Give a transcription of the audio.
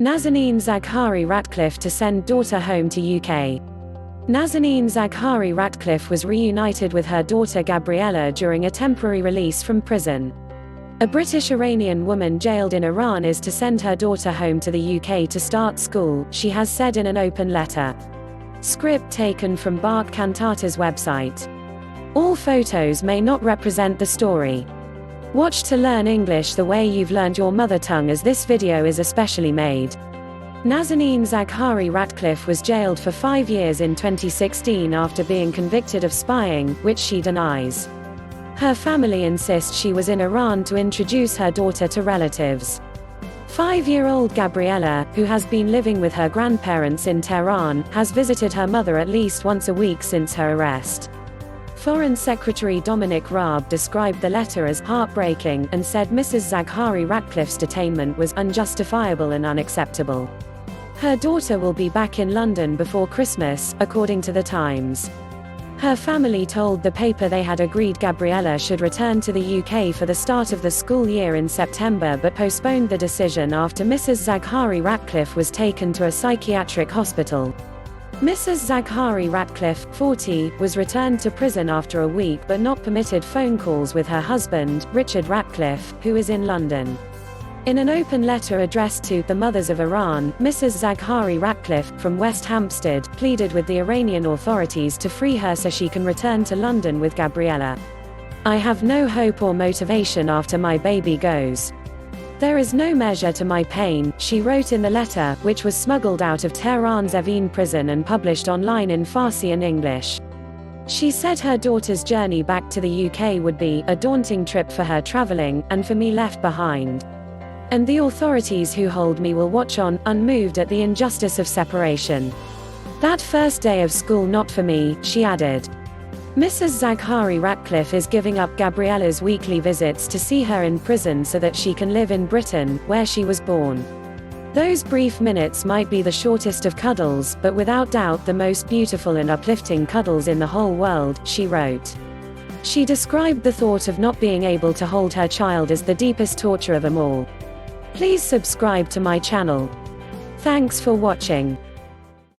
Nazanin Zaghari-Ratcliffe to send daughter home to UK. Nazanin Zaghari-Ratcliffe was reunited with her daughter Gabriella during a temporary release from prison. A British-Iranian woman jailed in Iran is to send her daughter home to the UK to start school, she has said in an open letter. Script taken from Bach Cantata's website. All photos may not represent the story. Watch to learn English the way you've learned your mother tongue, as this video is especially made. Nazanin Zaghari-Ratcliffe was jailed for 5 years in 2016 after being convicted of spying, which she denies. Her family insists she was in Iran to introduce her daughter to relatives. 5-year-old Gabriella, who has been living with her grandparents in Tehran, has visited her mother at least once a week since her arrest. Foreign Secretary Dominic Raab described the letter as heartbreaking and said Mrs Zaghari-Ratcliffe's detainment was unjustifiable and unacceptable. Her daughter will be back in London before Christmas, according to The Times. Her family told the paper they had agreed Gabriella should return to the UK for the start of the school year in September, but postponed the decision after Mrs Zaghari-Ratcliffe was taken to a psychiatric hospital. Mrs Zaghari-Ratcliffe, 40, was returned to prison after a week but not permitted phone calls with her husband, Richard Ratcliffe, who is in London. In an open letter addressed to the Mothers of Iran, Mrs Zaghari-Ratcliffe, from West Hampstead, pleaded with the Iranian authorities to free her so she can return to London with Gabriella. "I have no hope or motivation after my baby goes. There is no measure to my pain," she wrote in the letter, which was smuggled out of Tehran's Evin prison and published online in Farsi and English. She said her daughter's journey back to the UK would be a daunting trip for her traveling, and for me left behind. And the authorities who hold me will watch on, unmoved at the injustice of separation. That first day of school not for me, she added. Mrs Zaghari-Ratcliffe is giving up Gabriella's weekly visits to see her in prison so that she can live in Britain, where she was born. Those brief minutes might be the shortest of cuddles, but without doubt the most beautiful and uplifting cuddles in the whole world, she wrote. She described the thought of not being able to hold her child as the deepest torture of them all. Please subscribe to my channel. Thanks for watching.